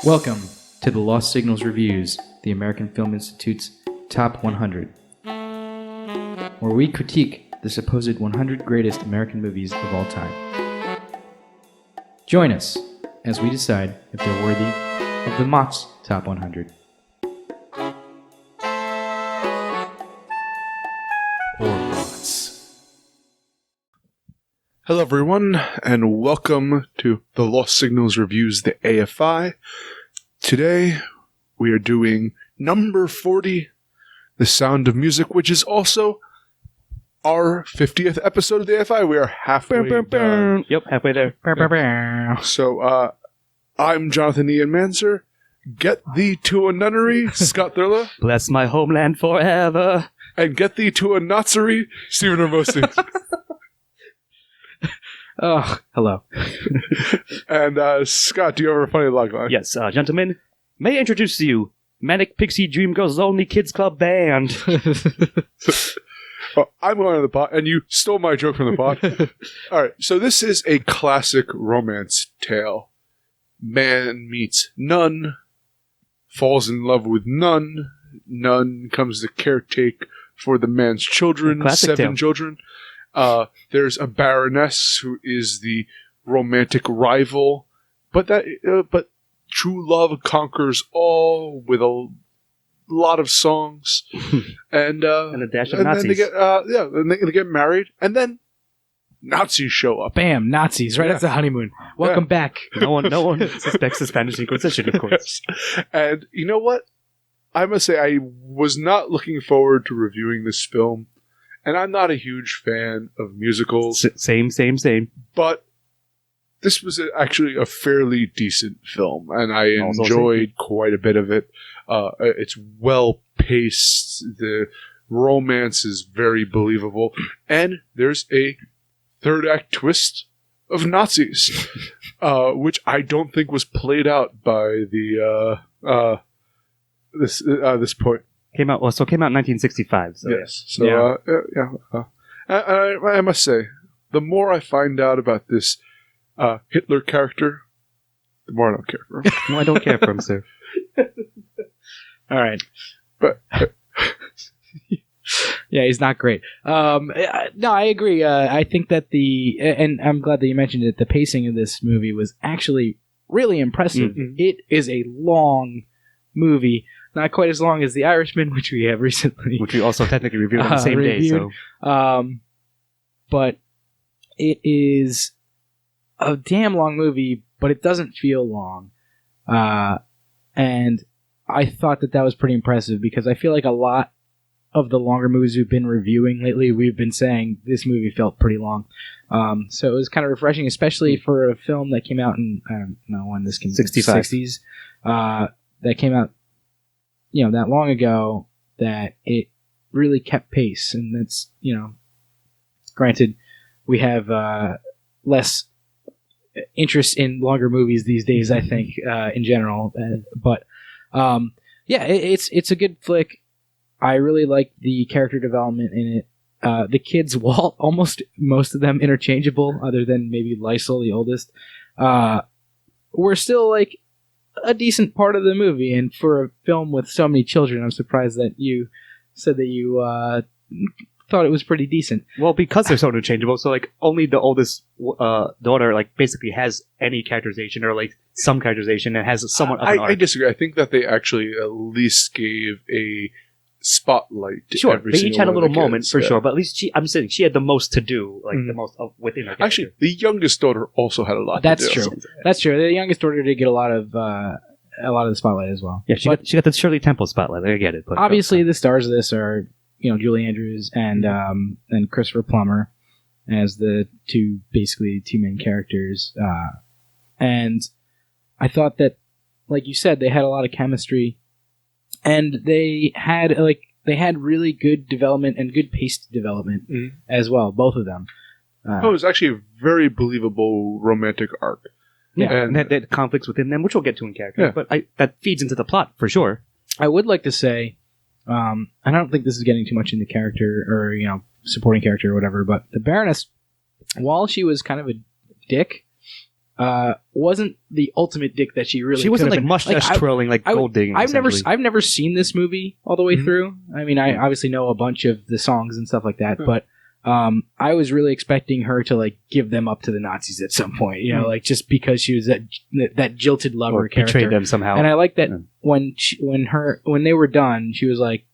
Welcome to the Lost Signals Reviews, the American Film Institute's Top 100, where we critique the supposed 100 greatest American movies of all time. Join us as we decide if they're worthy of the Mott's Top 100. Or Mott's. Hello everyone, and welcome to the Lost Signals Reviews, the AFI. Today, we are doing number 40, The Sound of Music, which is also our 50th episode of the AFI. We are halfway done. Yep, halfway there. So, I'm Jonathan Ian Manser. Get thee to a nunnery, Scott Thurla. Bless my homeland forever. And get thee to a Nazarene, Stephen Hermosi. Oh, hello. And Scott, do you have a funny logline? Yes, gentlemen, may I introduce to you Manic Pixie Dream Girls Only Kids Club Band. Well, I'm going to the pot, and you stole my joke from the pot. All right, so this is a classic romance tale. Man meets nun, falls in love with nun. Nun comes to caretake for the man's children, Classic 7 tale. children. There's a baroness who is the romantic rival, but true love conquers all with a lot of songs and And a dash of and Nazis. then they get married, and then Nazis show up. Bam, Nazis, right after the honeymoon. Welcome back. No one suspects the Spanish Inquisition, of course. Yes. And you know what? I must say, I was not looking forward to reviewing this film, and I'm not a huge fan of musicals, Same. but this was actually a fairly decent film, and I Also enjoyed quite a bit of it. It's well paced, the romance is very believable, and there's a third act twist of Nazis, which I don't think was played out by this point. Came out in 1965. So Yes. So, I must say, the more I find out about this Hitler character, the more I don't care for him. No, I don't care for him, sir. All right. But Yeah, he's not great. No, I agree. I think that and I'm glad that you mentioned it, the pacing of this movie was actually really impressive. Mhm. It is a long movie, not quite as long as The Irishman, which we have recently. Which we also technically reviewed on the same day. reviewed. So But it is a damn long movie, but it doesn't feel long. And I thought that was pretty impressive, because I feel like a lot of the longer movies we've been reviewing lately, we've been saying this movie felt pretty long. So it was kind of refreshing, especially for a film that came out in, I don't know when this came out, 65. 60s, that came out, that long ago, that it really kept pace. And that's, granted, we have less interest in longer movies these days, I think, in general. But it's a good flick. I really like the character development in it. The kids, while almost most of them interchangeable, other than maybe Lysol, the oldest, were still like a decent part of the movie. And for a film with so many children, I'm surprised that you said that you thought it was pretty decent. well, because they're so interchangeable, so like only the oldest daughter like basically has any characterization or like some characterization and has somewhat of an arc. I disagree. I think that they actually at least gave a spotlight to Sure, every they single each had a one of little the moment kids, for yeah. sure, but at least I'm saying she had the most to do, like the most within her character. Actually, the youngest daughter also had a lot That's to do. true. That's true. The youngest daughter did get a lot of the spotlight as well. Yeah, she got the Shirley Temple spotlight. I get it. But Obviously, the stars of this are Julie Andrews and Christopher Plummer as the two main characters. And I thought that, like you said, they had a lot of chemistry, and they had really good development and good paced development as well, both of them. It was actually a very believable romantic arc. Yeah, And- and that conflicts within them, which we'll get to in character. Yeah. But that feeds into the plot for sure. I would like to say I don't think this is getting too much into character or supporting character or whatever, but the Baroness, while she was kind of a dick, wasn't the ultimate dick that she really. She wasn't could like have been. mustache twirling, like gold digging. I've essentially. never seen this movie all the way through. I mean, I obviously know a bunch of the songs and stuff like that, but I was really expecting her to like give them up to the Nazis at some point, like just because she was that jilted lover or character. betrayed them somehow. And I like that when they were done, she was like,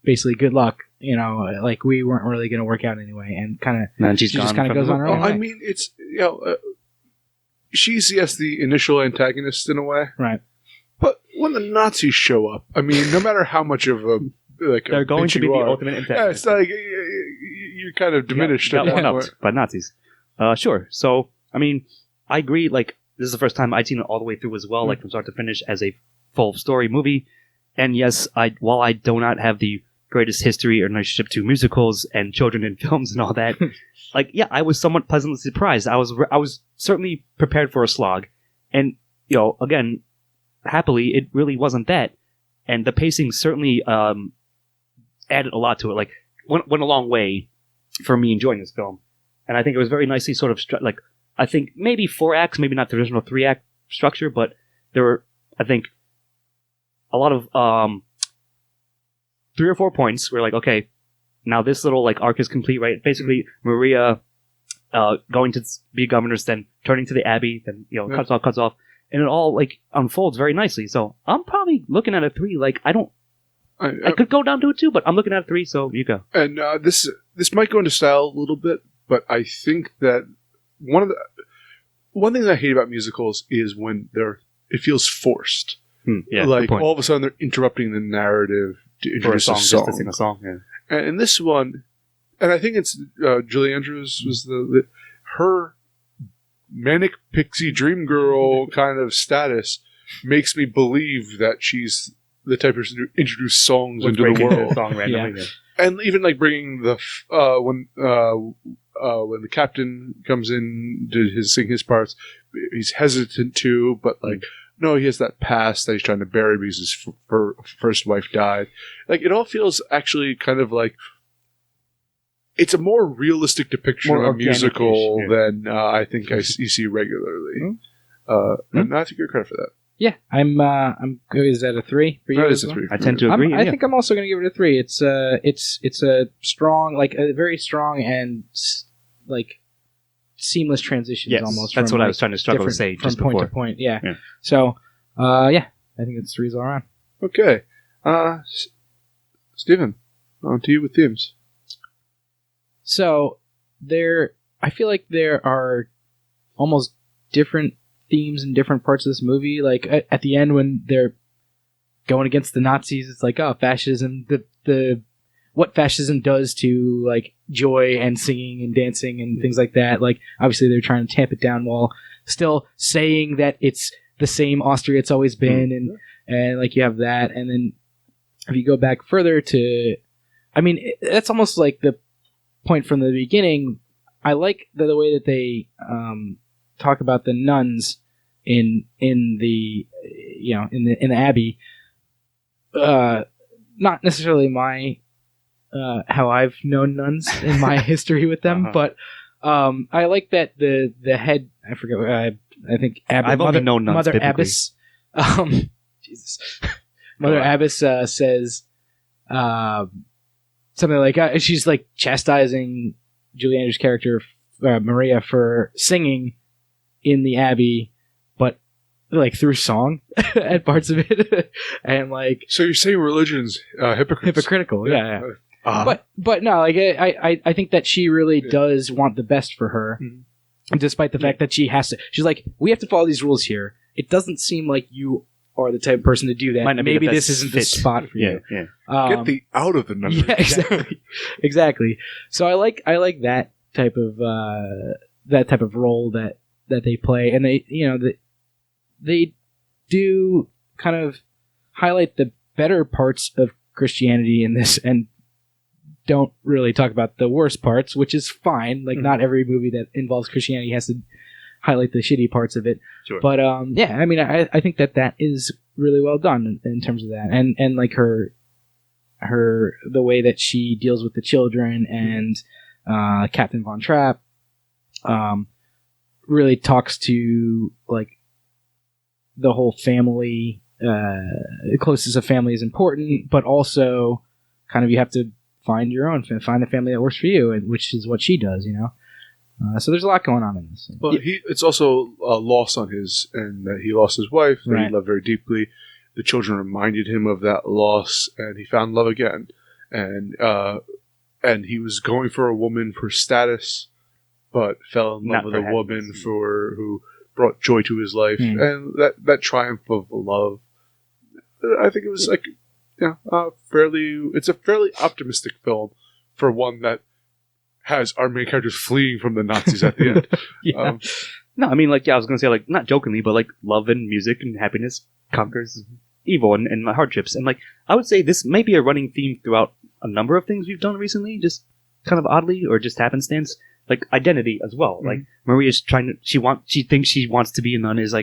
basically, good luck. Like we weren't really going to work out anyway, and she just kind of goes on her own way. I mean, it's she's the initial antagonist in a way, right? But when the Nazis show up, I mean, no matter how much of a they're going to be the ultimate antagonist. Yeah, it's like you're kind of diminished. Got one upped by Nazis. Sure. So I mean, I agree. Like this is the first time I'd seen it all the way through as well, like from start to finish as a full story movie. And yes, while I do not have the greatest history or relationship to musicals and children in films and all that, I was somewhat pleasantly surprised. I was certainly prepared for a slog, and again, happily, it really wasn't that. And the pacing certainly added a lot to it. Like went a long way for me enjoying this film, and I think it was very nicely sort of I think maybe 4 acts, maybe not the original 3-act structure, but there were I think a lot of 3 or 4 points where okay, now this little arc is complete, right? Basically, Maria going to be governess, then turning to the Abbey, then cuts off, and it all unfolds very nicely. So I'm probably looking at a 3. I could go down to a 2, but I'm looking at a 3. So you go. And this might go into style a little bit, but I think that one thing that I hate about musicals is when it feels forced. Yeah, all of a sudden they're interrupting the narrative to introduce a song. Just to sing a song. Yeah. And in this one, and I think it's Julie Andrews was her manic pixie dream girl kind of status makes me believe that she's the type of person to introduce songs into the world. Song randomly, And even bringing the when the captain comes in to sing his parts, he's hesitant to, but no, he has that past that he's trying to bury because his first wife died. It all feels actually kind of it's a more realistic depiction of a musical than I think you see regularly. And I think you're credit for that. Yeah, I'm good. Is that a 3 for you? That is a 3. I tend to agree. I think I'm also going to give it a 3. It's a strong, a very strong and seamless transitions. Yes, almost. That's from, what I was trying to struggle to say from just point before. to point. Yeah. So, I think it's 3s all around. Okay, Stephen, on to you with themes. So I feel like there are almost different themes in different parts of this movie. At the end when they're going against the Nazis, it's fascism. The what fascism does to joy and singing and dancing and things like that. Obviously they're trying to tamp it down while still saying that it's the same Austria it's always been, and you have that. And then if you go back further to, that's almost like the point from the beginning. I like the way that they talk about the nuns in the in the Abbey. Not necessarily my how I've known nuns in my history with them, but I like that the head, I forget what I think I've only known nuns Mother biblically. Abbess Jesus Mother Abbess says something she's chastising Julie Andrews' character Maria for singing in the Abbey, but through song at parts of it, and So you're saying religion's hypocritical, yeah. But no, I think that she really does want the best for her, despite the fact that she has to. She's we have to follow these rules here. It doesn't seem like you are the type of person to do that. Maybe this isn't the spot for you. Yeah. Get the out of the number. Yeah, exactly. So I like that type of role that they play, and they do kind of highlight the better parts of Christianity in this, and don't really talk about the worst parts, which is fine. Not every movie that involves Christianity has to highlight the shitty parts of it. Sure. But I think that is really well done in terms of that, and her the way that she deals with the children and Captain Von Trapp really talks to like the whole family. Closest of family is important, but also kind of you have to find your own, find the family that works for you, and which is what she does, you know. So there's a lot going on in this. Well, it's also a loss on his, and that he lost his wife that Right. he loved very deeply. The children reminded him of that loss, and he found love again. And he was going for a woman for status, but fell in love Not with for a woman happiness. who brought joy to his life, and that triumph of love. I think it was like, it's a fairly optimistic film for one that has our main characters fleeing from the Nazis at the end. Yeah. No, I mean, like, yeah, I was gonna say, like, not jokingly, but like, love and music and happiness conquers evil and hardships, and like, I would say this may be a running theme throughout a number of things we've done recently, just kind of oddly or just happenstance. Like identity as well. Like Maria's she thinks she wants to be a nun, is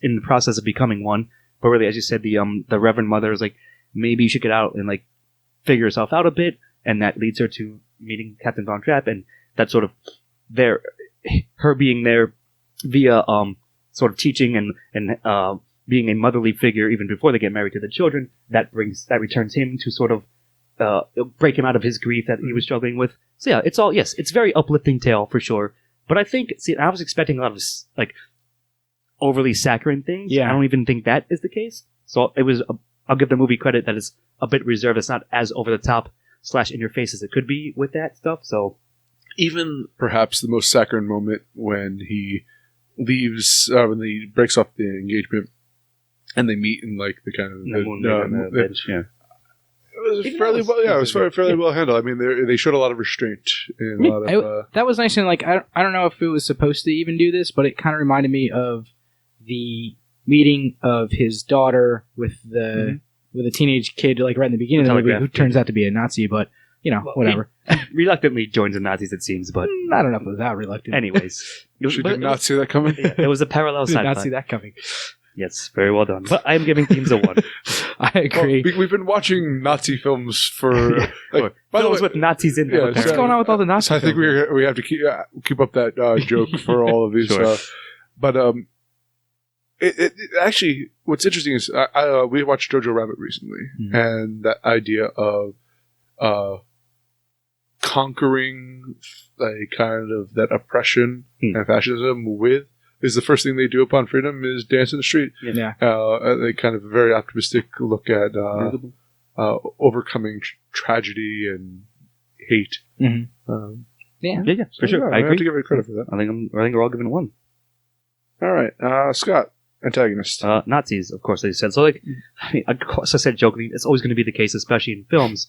in the process of becoming one. But really, as you said, the Reverend Mother is like, maybe you should get out and like figure yourself out a bit, and that leads her to meeting Captain Von Trapp, and that sort of her being there via sort of teaching and being a motherly figure even before they get married to the children. That returns him to sort of break him out of his grief that he was struggling with. So yeah, it's very uplifting tale for sure. But I think, I was expecting a lot of like overly saccharine things. Yeah. I don't even think that is the case. So it was. I'll give the movie credit that it's a bit reserved. It's not as over the top / in your face as it could be with that stuff. So Even perhaps the most saccharine moment when he leaves, when he breaks off the engagement, and they meet in like the kind of the moonlight on the bench, yeah. It was Even fairly that well. Yeah, it was was fairly well handled. I mean, they showed a lot of restraint and a lot of. That was nice, and like I don't know if it was supposed to even do this, but it kind of reminded me of the meeting of his daughter with the teenage kid, like right in the beginning of the movie, who turns out to be a Nazi, but you know, whatever. He reluctantly joins the Nazis, it seems, but I don't know if it was that reluctant. anyways, Did not see that coming. It was a parallel Did sci-fi. not see that coming. Yes, very well done. But I am giving themes a 1. I agree. Well, we've been watching Nazi films for. Like, by the way, Films with Nazis in them. Yeah, apparently. What's going on with all the Nazis? so I think we have to keep up that joke for all of these. Sure. But it actually, what's interesting is we watched Jojo Rabbit recently, and that idea of conquering a kind of that oppression and fascism with is the first thing they do upon freedom is dance in the street. Yeah. They kind of a very optimistic look at overcoming tragedy and hate. Mm-hmm. Yeah, for sure. I I have to agree. give it credit for that. I think we're all giving 1. All right, Scott, antagonist. Nazis, of course, they said. So, like, I mean, of course, I said jokingly, it's always going to be the case, especially in films,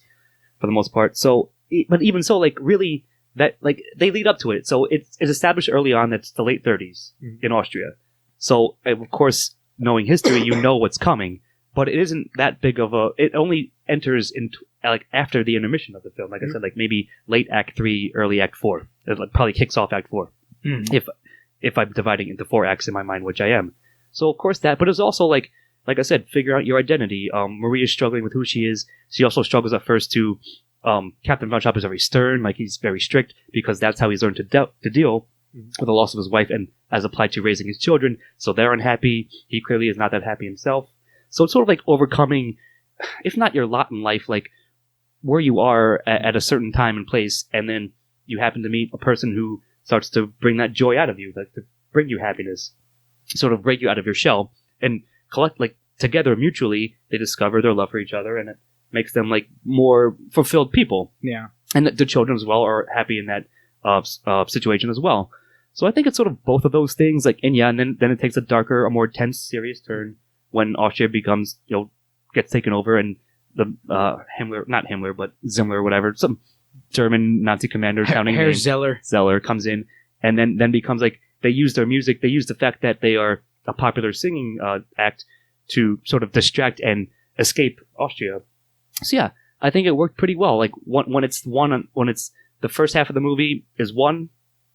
for the most part. So, but even so, like, really, that like they lead up to it. So it's established early on that it's the late 30s in Austria. So, of course, knowing history, you know what's coming. But it isn't that big of a. It only enters into like after the intermission of the film. Like I said, like maybe late Act 3, early Act 4. It like, probably kicks off Act 4. If I'm dividing into 4 acts in my mind, which I am. So of course that, but it's also like I said, figure out your identity. Maria's struggling with who she is. She also struggles at first to, Captain Von Trapp is very stern, like he's very strict, because that's how he's learned to deal with the loss of his wife and as applied to raising his children. So they're unhappy. He clearly is not that happy himself. So it's sort of like overcoming, if not your lot in life, like where you are at a certain time and place, and then you happen to meet a person who starts to bring that joy out of you, like to bring you happiness, sort of break you out of your shell, and collect, like together mutually, they discover their love for each other, and it makes them like more fulfilled people. Yeah. And the children as well are happy in that situation as well. So I think it's sort of both of those things, like, and then it takes a darker, a more tense, serious turn when Austria becomes, gets taken over, and the Himmler, not Himmler, but Zimmler, whatever, some German Nazi commander counting Herr names, Zeller comes in, and then becomes like, they use their music, they use the fact that they are a popular singing act to sort of distract and escape Austria. So yeah, I think it worked pretty well. Like when it's the first half of the movie is one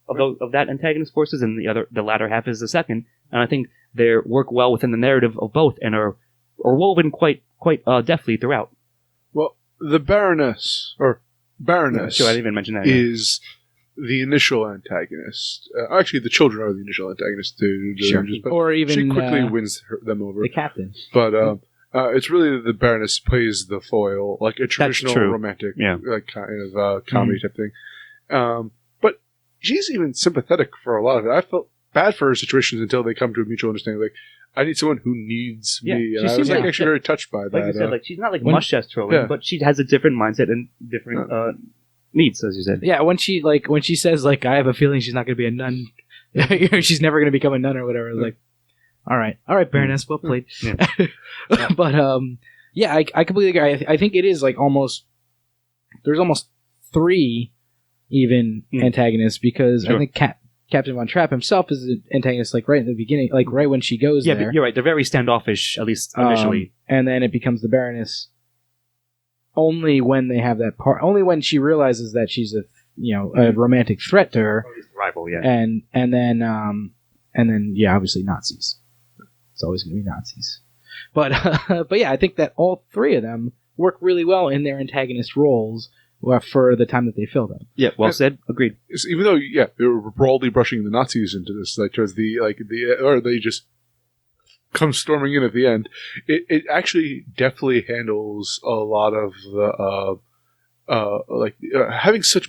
of that antagonist forces, and the latter half is the second. And I think they work well within the narrative of both, and are woven quite deftly throughout. Well, the Baroness, Sure, I didn't even mention that. is the initial antagonist. Actually, the children are the initial antagonists to the Sure. Rangers, but Or even she quickly wins them over. the captain. But it's really the Baroness plays the foil, like a traditional true. romantic, Yeah. like kind of comedy type thing. But she's even sympathetic for a lot of it. I felt bad for her situations until they come to a mutual understanding. Like, I need someone who needs Yeah, me, she and I was seems like- actually very touched by Like that. you said, like she's not like when- mustache twirling, Yeah. but she has a different mindset and different needs, as you said. Yeah, when she says like, I have a feeling she's not going to be a nun. You know, she's never going to become a nun or whatever. It's like, all right, Baroness, well played. Yeah. But yeah, I completely agree. I think it is like there's almost 3 even antagonists, because Sure. I think Captain Von Trapp himself is an antagonist, like right in the beginning, like right when she goes Yeah, there. but you're right. They're very standoffish, at least initially. And then it becomes the Baroness only when they have that part. Only when she realizes that she's a romantic threat to her, Or at least a rival, yeah. and then yeah, obviously Nazis. It's always going to be Nazis. But but yeah, I think that all 3 of them work really well in their antagonist roles for the time that they fill them. Yeah, well said. Agreed. Even though, they were broadly brushing the Nazis into this, like towards or they just come storming in at the end. It actually definitely handles a lot of the having so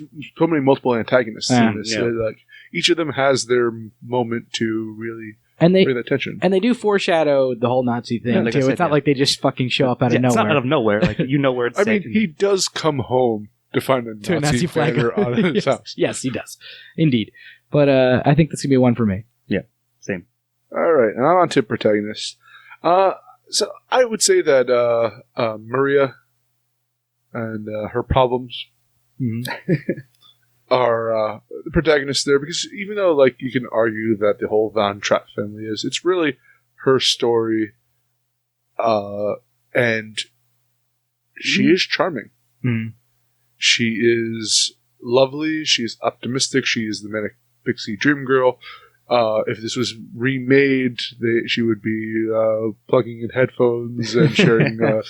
many multiple antagonists in this. Yeah. Like each of them has their moment to really And they bring that tension. and they do foreshadow the whole Nazi thing Yeah, like I too. said, It's not yeah. like they just fucking show up out of It's nowhere. not out of nowhere. Like you know where it's I set. mean, he does come home to find a to a Nazi, Nazi flag banner on his yes. house. Yes, he does, indeed. But I think that's gonna be a 1 for me. Same. All right, and I'm on to protagonists. So I would say that Maria and her problems Mm-hmm. are the protagonists there, because even though like you can argue that the whole Von Trapp family it's really her story, and she is charming. Mm-hmm. She is lovely. She's optimistic. She is the manic pixie dream girl. If this was remade, she would be plugging in headphones and sharing the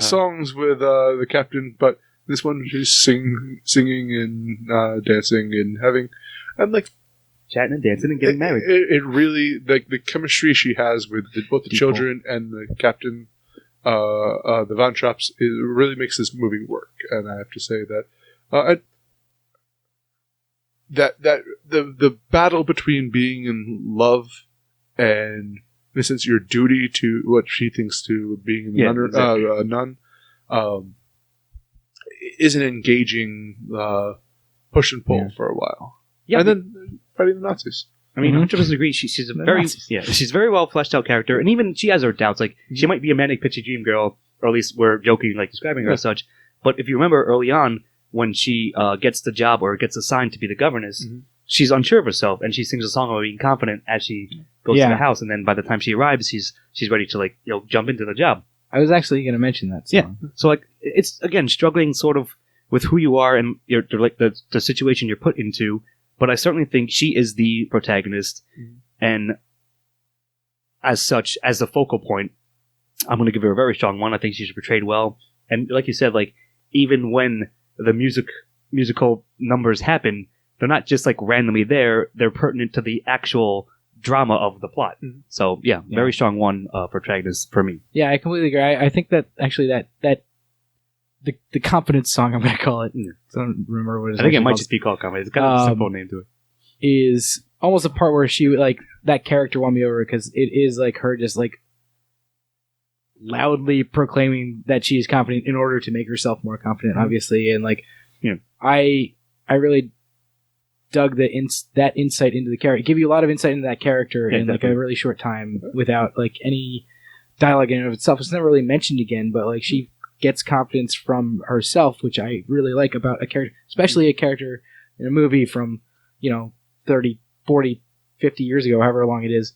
songs with the captain. But this one, she's singing and dancing and like Chatting and dancing and getting married. It really, like the chemistry she has with both the People. children and the captain, the Von Trapps, it really makes this movie work. And I have to say that the battle between being in love and, in a sense, your duty to what she thinks to being a nun, is an engaging push and pull for a while. Yeah, and then fighting the Nazis. I mean, Mhm. 100% agree. She's a The very Nazis. she's a very well fleshed out character, and even she has her doubts. Like she might be a manic pixie dream girl, or at least we're joking, like describing her as such. But if you remember early on, when she gets the job or gets assigned to be the governess, she's unsure of herself, and she sings a song about being confident as she goes to the house. And then by the time she arrives, she's ready to jump into the job. I was actually going to mention that song. So like it's again struggling sort of with who you are and your like the situation you're put into. But I certainly think she is the protagonist, and as such, as the focal point, I'm going to give her a very strong 1. I think she's portrayed well, and like you said, like even when the musical numbers happen, they're not just like randomly there; they're pertinent to the actual drama of the plot. So yeah, very strong 1 protagonist for me. Yeah, I completely agree. I think that actually that the confidence song, I'm going to call it. I don't remember what it is. I think it might just be called comedy. It's got a simple name to it. Is almost a part where she like that character won me over, because it is like her just like loudly proclaiming that she is confident in order to make herself more confident, obviously, and like I really dug that insight into the character. Give you a lot of insight into that character in like a really short time without like any dialogue in and of itself. It's never really mentioned again, but like she gets confidence from herself, which I really like about a character, especially a character in a movie from 30, 40, 50 years ago, however long it is,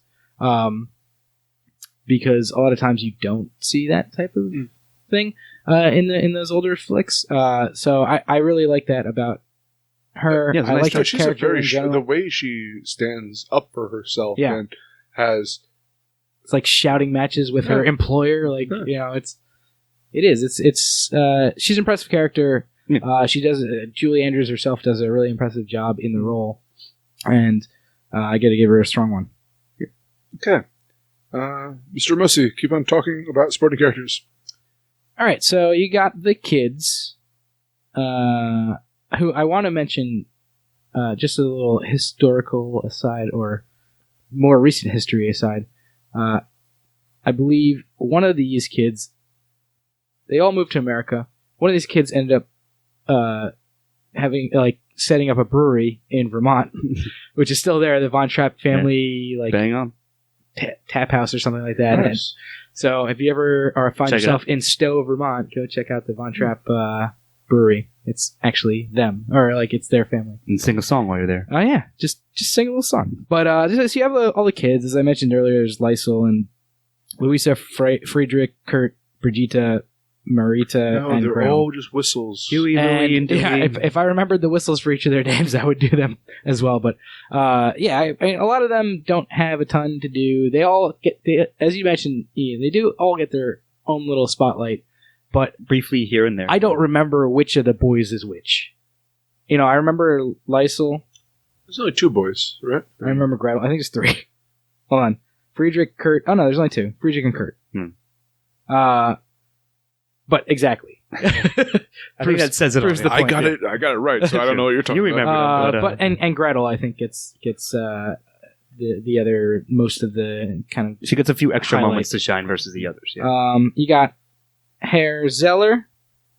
because a lot of times you don't see that type of thing in those older flicks. So I really like that about her. Yeah, I like her she's a character very in general. the way she stands up for herself and has It's like shouting matches with her employer. Like, It is. It's she's an impressive character. Yeah. She does. Julie Andrews herself does a really impressive job in the role, and I got to give her a strong one. Okay. Mr. Mussy, keep on talking about supporting characters. All right, so you got the kids, who I want to mention. Just a little historical aside, or more recent history aside. I believe one of these kids, they all moved to America. One of these kids ended up setting up a brewery in Vermont, which is still there. The Von Trapp family, Bang on. Tap house or something like that. Nice. And so if you ever find Check it yourself in Stowe, Vermont, go check out the Von Trapp brewery. It's actually them, or like it's their family. And sing a song while you're there. Oh yeah, just sing a little song. But so you have all the kids, as I mentioned earlier. There's Lysol and Louisa, Friedrich, Kurt, Brigitte, Marita, No, and they're Graham. all just whistles. Huey, Louie, and Yeah, Dewey. if I remembered the whistles for each of their names, I would do them as well. But I mean, a lot of them don't have a ton to do. They all as you mentioned, Ian, they do all get their own little spotlight. But Briefly here and there. I don't remember which of the boys is which. You know, I remember Lysol. There's only 2 boys, right? I remember Gretel. I think it's 3. Hold on. Friedrich, Kurt. Oh, no, there's only 2. Friedrich and Kurt. But exactly. I think that says it all. proves the I point, got yeah. it. I got it right. So I don't know what you're talking You about. remember. But and Gretel, I think gets the other most of the kind She gets a few extra Highlight. moments to shine versus the others. of. Yeah. You got Herr Zeller,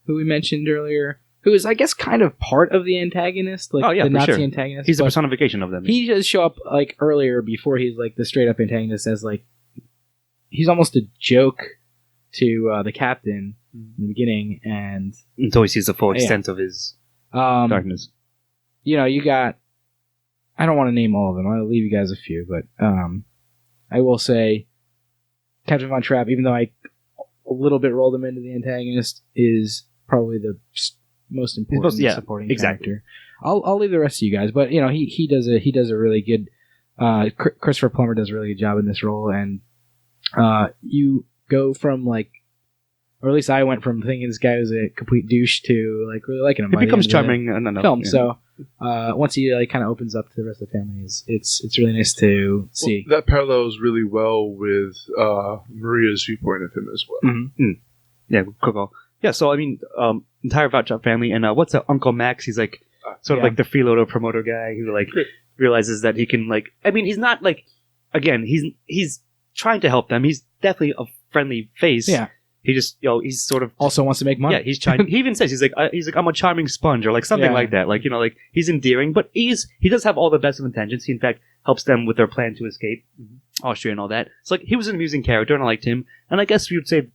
who we mentioned earlier, who is I guess kind of part of the antagonist, like Oh, yeah, the for Nazi sure. antagonist. He's the but personification of them. he does show up like earlier before he's like the straight up antagonist, as like he's almost a joke to the captain in the beginning, and Until he sees the full Yeah. extent of his darkness. you know, you got. I don't want to name all of them. I'll leave you guys a few, but I will say, Captain Von Trapp, even though I a little bit rolled him into the antagonist, is probably the most important supporting exactly. character. I'll leave the rest of you guys, but you know, he does a really good. Christopher Plummer does a really good job in this role, and you go from like. Or at least I went from thinking this guy was a complete douche to like really liking him. It by the becomes end of the charming and then film. So once he like kind of opens up to the rest of the family, it's really nice to see. Well, that parallels really well with Maria's viewpoint of him as well. Mhm. Yeah, cool call. Yeah, so I mean, entire Vouchop family, and what's that? Uncle Max? He's like sort of Yeah. like the freeloader promoter guy who like realizes that he can like. I mean, he's not like again. He's trying to help them. He's definitely a friendly face. Yeah. He just he's sort of Also wants to make money. yeah. He's trying. He even says he's like I'm a charming sponge or like something Yeah. like that. Like like he's endearing, but he does have all the best of intentions. He in fact helps them with their plan to escape Austria and all that. So like he was an amusing character and I liked him. And I guess we would say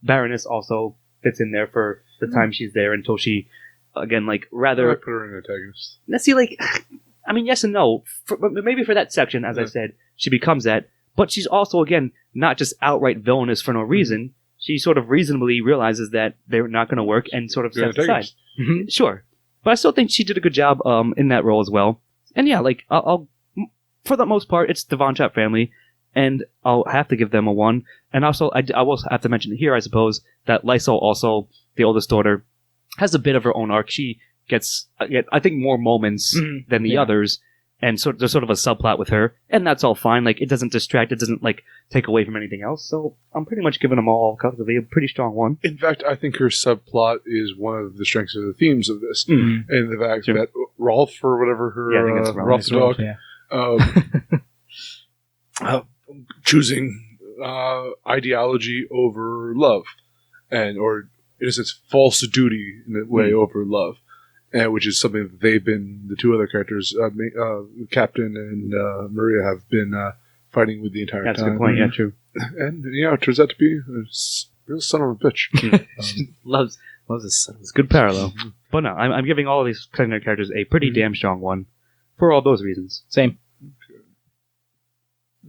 Baroness also fits in there for the time she's there until she again like I rather put her in antagonist. let's see like I mean yes and no. Maybe for that section as I said she becomes that, but she's also again not just outright villainous for no reason. She sort of reasonably realizes that they're not going to work and sort of Good steps aside. antagonist. Mhm. Sure, but I still think she did a good job in that role as well. And yeah, like I'll for the most part, it's the Von Trapp family, and I'll have to give them a 1. And also, I will have to mention here, I suppose, that Lysol, also the oldest daughter, has a bit of her own arc. She gets, I think, more moments Mhm. than the Yeah. others. And so there's sort of a subplot with her, and that's all fine. Like, it doesn't distract, it doesn't, like, take away from anything else. So I'm pretty much giving them all collectively a pretty strong 1. In fact, I think her subplot is one of the strengths of the themes of this. Mm. And the fact Sure. that Rolf, or whatever her, Yeah, I think it's Rolf the dog, Yeah. choosing ideology over love, or in a sense, false duty in a way over love, which is something that they've been, the 2 other characters, Captain and Maria, have been fighting with the entire That's a time. good point, yeah, true. And it turns out to be a real son of a bitch. Loves his son. It's a good parallel. But no, I'm giving all of these secondary characters a pretty damn strong 1 for all those reasons. Same.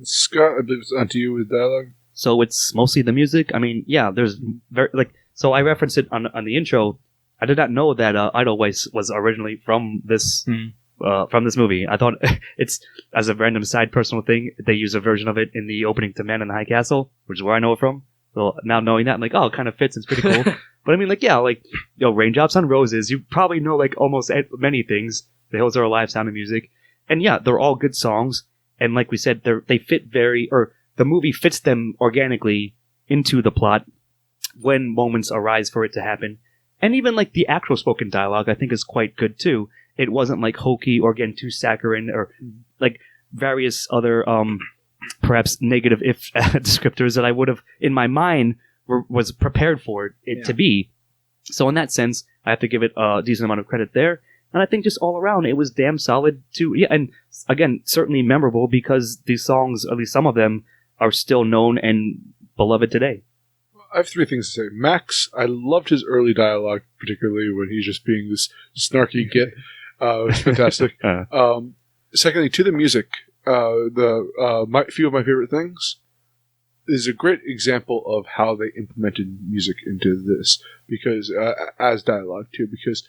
Scott, I believe it's onto you with dialogue. So it's mostly the music. I mean, yeah, there's very so I referenced it on the intro. I did not know that Edelweiss was originally from this movie. I thought it's as a random side personal thing. They use a version of it in the opening to Man in the High Castle, which is where I know it from. Well, now knowing that, I'm like, oh, it kind of fits. It's pretty cool. But I mean, like, yeah, like, Raindrops on Roses. You probably know, like, almost many things. The Hills Are Alive, Sound of Music. And yeah, they're all good songs. And like we said, they fit the movie fits them organically into the plot when moments arise for it to happen. And even, like, the actual spoken dialogue, I think, is quite good, too. It wasn't, like, hokey or, again, too saccharine or, like, various other, perhaps negative descriptors that I would have, in my mind, was prepared for it to be. So in that sense, I have to give it a decent amount of credit there. And I think just all around, it was damn solid too. Yeah, and again, certainly memorable because these songs, at least some of them, are still known and beloved today. I have three things to say. Max, I loved his early dialogue, particularly when he's just being this snarky git. It was fantastic. Secondly, to the music, few of my favorite things is a great example of how they implemented music into this, because as dialogue too, because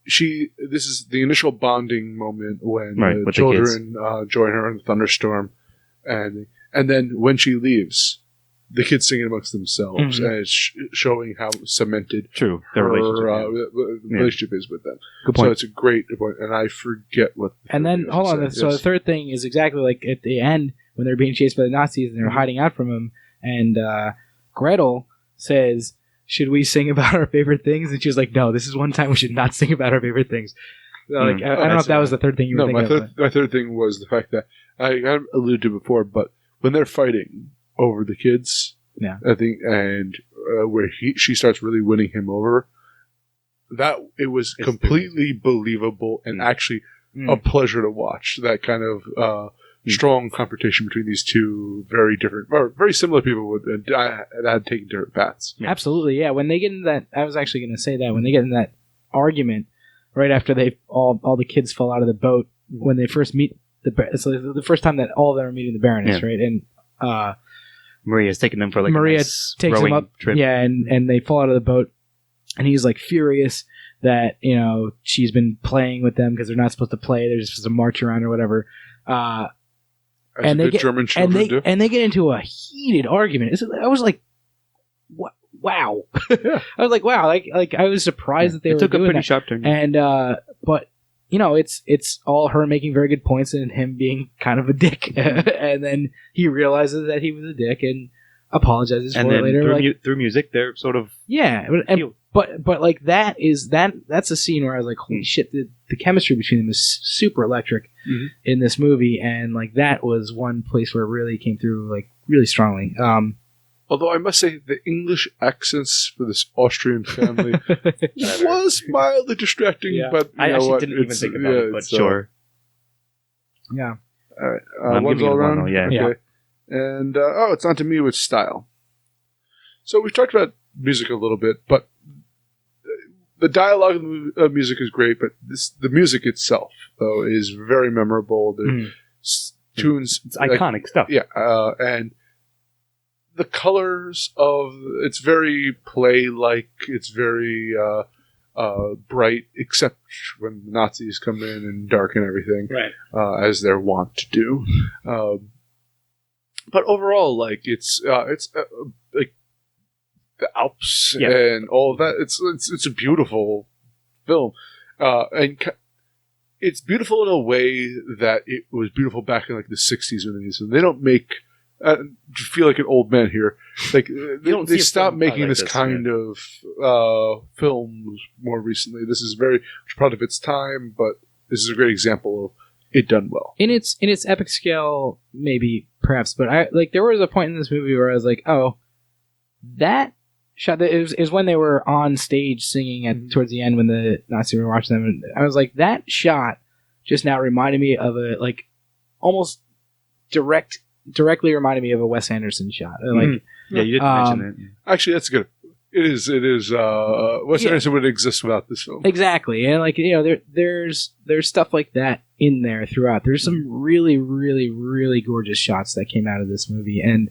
this is the initial bonding moment when the children join her in the thunderstorm, and then when she leaves, the kids singing amongst themselves, and it's showing how cemented their relationship is with them. Good point. So it's a great point, and I forget what. And then hold on. So the third thing is exactly like at the end when they're being chased by the Nazis and they're hiding out from him, and Gretel says, "Should we sing about our favorite things?" And she's like, "No, this is one time we should not sing about our favorite things." So, like, I don't know if that was the third thing you were thinking of. My third thing was the fact that I alluded to before, but when they're fighting over the kids, I think, and where she starts really winning him over, that it was completely believable and actually a pleasure to watch. That kind of strong confrontation between these two very different, or very similar people that had taken different paths. Yeah. Absolutely, yeah. When they get into that, I was actually going to say that when they get in that argument right after they all the kids fall out of the boat, when they first meet it's the first time that all of them are meeting the Baroness, right? And Maria's taking them for like Maria a nice takes rowing them up, trip. yeah, and they fall out of the boat, and he's like furious that she's been playing with them because they're not supposed to play; they're just supposed to march around or whatever. And they get German children do. And they get into a heated argument. I was like, wow! I was like, wow! Like I was surprised that they were took doing a pretty that. sharp turn. And but it's all her making very good points and him being kind of a dick. And then he realizes that he was a dick and apologizes for it later. Through music, they're sort of but like that's a scene where I was like, holy shit, the chemistry between them is super electric in this movie, and like that was one place where it really came through like really strongly. Although I must say the English accents for this Austrian family was mildly distracting, but I actually didn't even think about it, but sure. Yeah. All right. One's all around? Yeah. Okay. And, it's on to me with style. So we've talked about music a little bit, but the dialogue of music is great, but the music itself, though, is very memorable. The tunes... It's iconic stuff. Yeah, and the colors of... It's very play-like. It's very bright, except when the Nazis come in and darken everything, right? As they're wont to do. But overall, like it's like the Alps and all of that. It's a beautiful film, and it's beautiful in a way that it was beautiful back in like the '60s when they don't make. Feel like an old man here. Like they stopped making this kind of films more recently. This is very much part of its time, but this is a great example of it done well. In its epic scale, maybe perhaps, but there was a point in this movie where I was like, oh, that shot. It was when they were on stage singing towards the end when the Nazis were watching them, and I was like, that shot just now reminded me of a like almost directly reminded me of a Wes Anderson shot. Like, yeah, you didn't mention it. Actually, that's good. It is. Wes Anderson wouldn't exist without this film. Exactly, and like there's stuff like that in there throughout. There's some really, really, really gorgeous shots that came out of this movie, and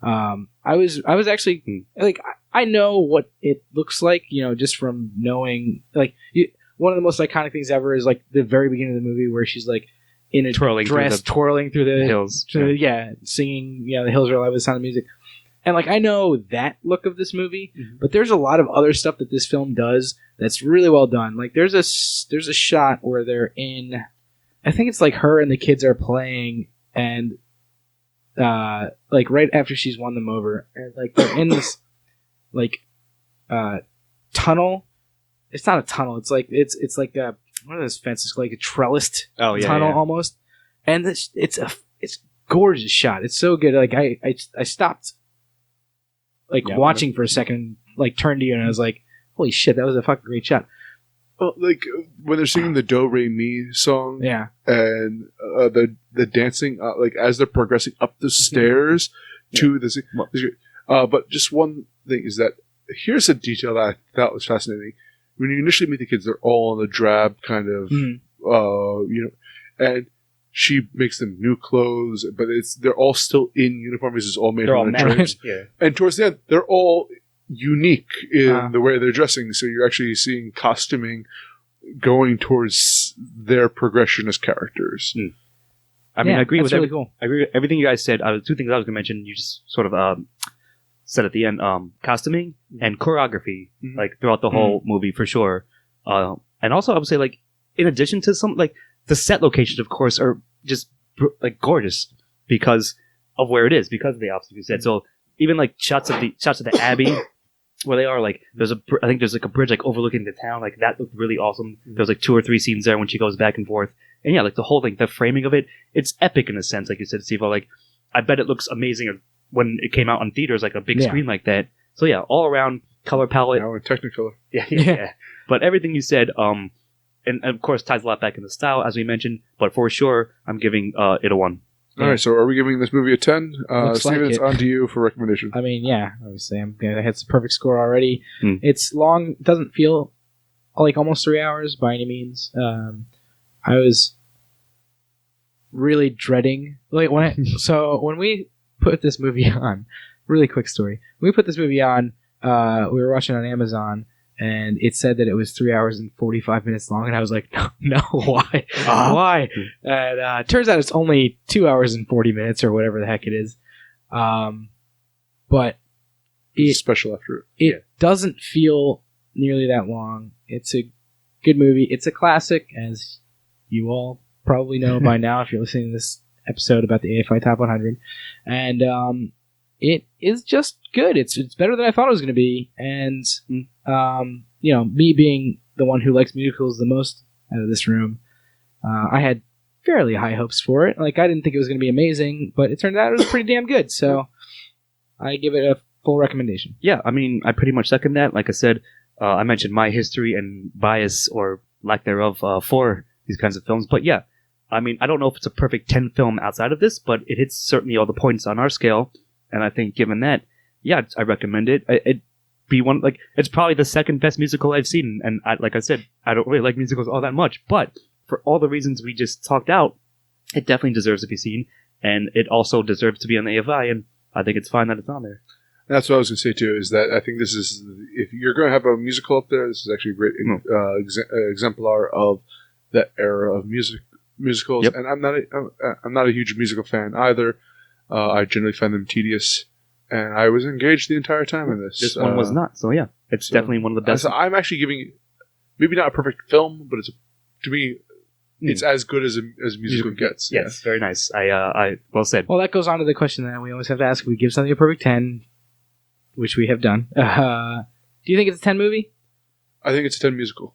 I was actually like, I know what it looks like, just from knowing like one of the most iconic things ever is like the very beginning of the movie where she's like in a dress twirling through the hills, singing the Hills Are Alive with the Sound of Music, And like I know that look of this movie, Mhm. but there's a lot of other stuff that this film does that's really well done. Like there's a shot where they're in, I think it's like her and the kids are playing, and like right after she's won them over, and like they're in this like tunnel. It's not a tunnel. It's like it's like a, one of those fences, like a trellised tunnel almost. And it's gorgeous shot. It's so good. Like I stopped like watching for a second, like turned to you and I was like, holy shit, that was a fucking great shot. Well, like when they're singing the Do Re Mi song, Yeah. and the dancing, like as they're progressing up the stairs to the. But just one thing is that here's a detail that I thought was fascinating. When you initially meet the kids, they're all in a drab kind of, and she makes them new clothes, but they're all still in uniform. This is all made from drapes. Yeah. And towards the end, they're all unique in the way they're dressing. So you're actually seeing costuming going towards their progression as characters. I mean, I agree with really cool. I agree with everything you guys said. Two things I was going to mention. You just sort of said at the end: costuming and choreography, like throughout the whole movie for sure. And also, I would say, like in addition to some, like the set locations, of course, are just like gorgeous because of where it is, because of the opposite you said. So even like shots of the Abbey. Where they are, like, I think there's like a bridge like overlooking the town, like that looked really awesome. There's like 2 or 3 scenes there when she goes back and forth, and yeah, like the whole thing, the framing of it, it's epic in a sense, like you said, Steve. Like, I bet it looks amazing when it came out on theaters, like a big screen like that. So yeah, all around color palette. Now in Technicolor. Yeah. But everything you said, and of course ties a lot back into style as we mentioned. But for sure, I'm giving it a 1. All right, so are we giving this movie a 10? Steven, it's on to you for recommendation. I mean, yeah, obviously, I'm gonna hit the perfect score already. It's long; it doesn't feel like almost 3 hours by any means. I was really dreading like when we put this movie on. Really quick story: when we put this movie on, we were watching it on Amazon. And it said that it was 3 hours and 45 minutes long, and I was like, "No, why? Why?" And turns out it's only 2 hours and 40 minutes, or whatever the heck it is. But it's special after it doesn't feel nearly that long. It's a good movie. It's a classic, as you all probably know by now if you're listening to this episode about the AFI Top 100. And it is just good. It's better than I thought it was going to be. And, me being the one who likes musicals the most out of this room, I had fairly high hopes for it. Like, I didn't think it was going to be amazing, but it turned out it was pretty damn good. So I give it a full recommendation. Yeah, I mean, I pretty much second that. Like I said, I mentioned my history and bias or lack thereof for these kinds of films. But yeah, I mean, I don't know if it's a perfect 10 film outside of this, but it hits certainly all the points on our scale. And I think given that, yeah, I recommend it. It'd be one, like, it's probably the second best musical I've seen. And like I said, I don't really like musicals all that much. But for all the reasons we just talked out, it definitely deserves to be seen. And it also deserves to be on the AFI. And I think it's fine that it's on there. That's what I was going to say, too, is that I think this is, if you're going to have a musical up there, this is actually a great exemplar of that era of musicals. Yep. And I'm not a huge musical fan either. I generally find them tedious, and I was engaged the entire time in this. This one was not, so yeah, it's definitely one of the best. So I'm actually giving it, maybe not a perfect film, but to me, it's as good as a musical gets. Yes, very nice. I well said. Well, that goes on to the question that we always have to ask: if we give something a perfect 10, which we have done. Do you think it's a 10 movie? I think it's a 10 musical.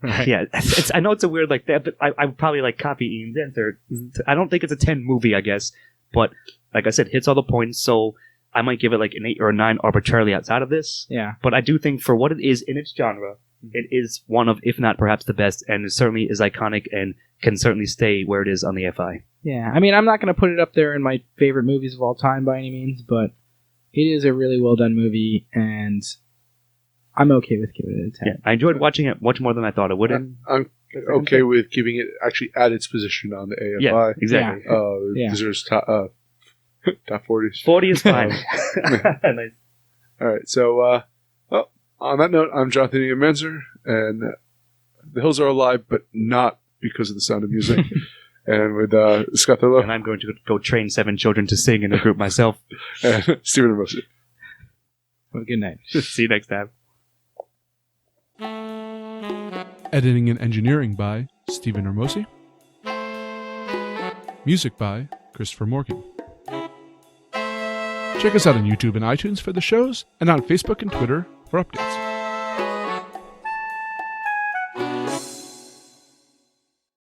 Right. Yeah, I know it's a weird like that, but I would probably like copy Ian's answer. I don't think it's a 10 movie, I guess. But like I said, hits all the points, so I might give it like an 8 or a 9 arbitrarily outside of this. Yeah. But I do think for what it is in its genre, it is one of, if not perhaps the best, and it certainly is iconic and can certainly stay where it is on the FI. Yeah, I mean, I'm not going to put it up there in my favorite movies of all time by any means, but it is a really well done movie, and I'm okay with giving it a 10. Yeah, I enjoyed watching it much more than I thought I would. I'm okay with keeping it actually at its position on the AFI. Yeah, exactly. Deserves top 40s. 40 is fine. Nice. All right, so on that note, I'm Jonathan Ian Menzer, and The Hills Are Alive, but not because of the sound of music. And with Scott Thurlow. And I'm going to go train 7 children to sing in a group myself. And Stephen Hermosi. Well, good night. See you next time. Editing and engineering by Stephen Hermosi. Music by Christopher Morgan. Check us out on YouTube and iTunes for the shows, and on Facebook and Twitter for updates.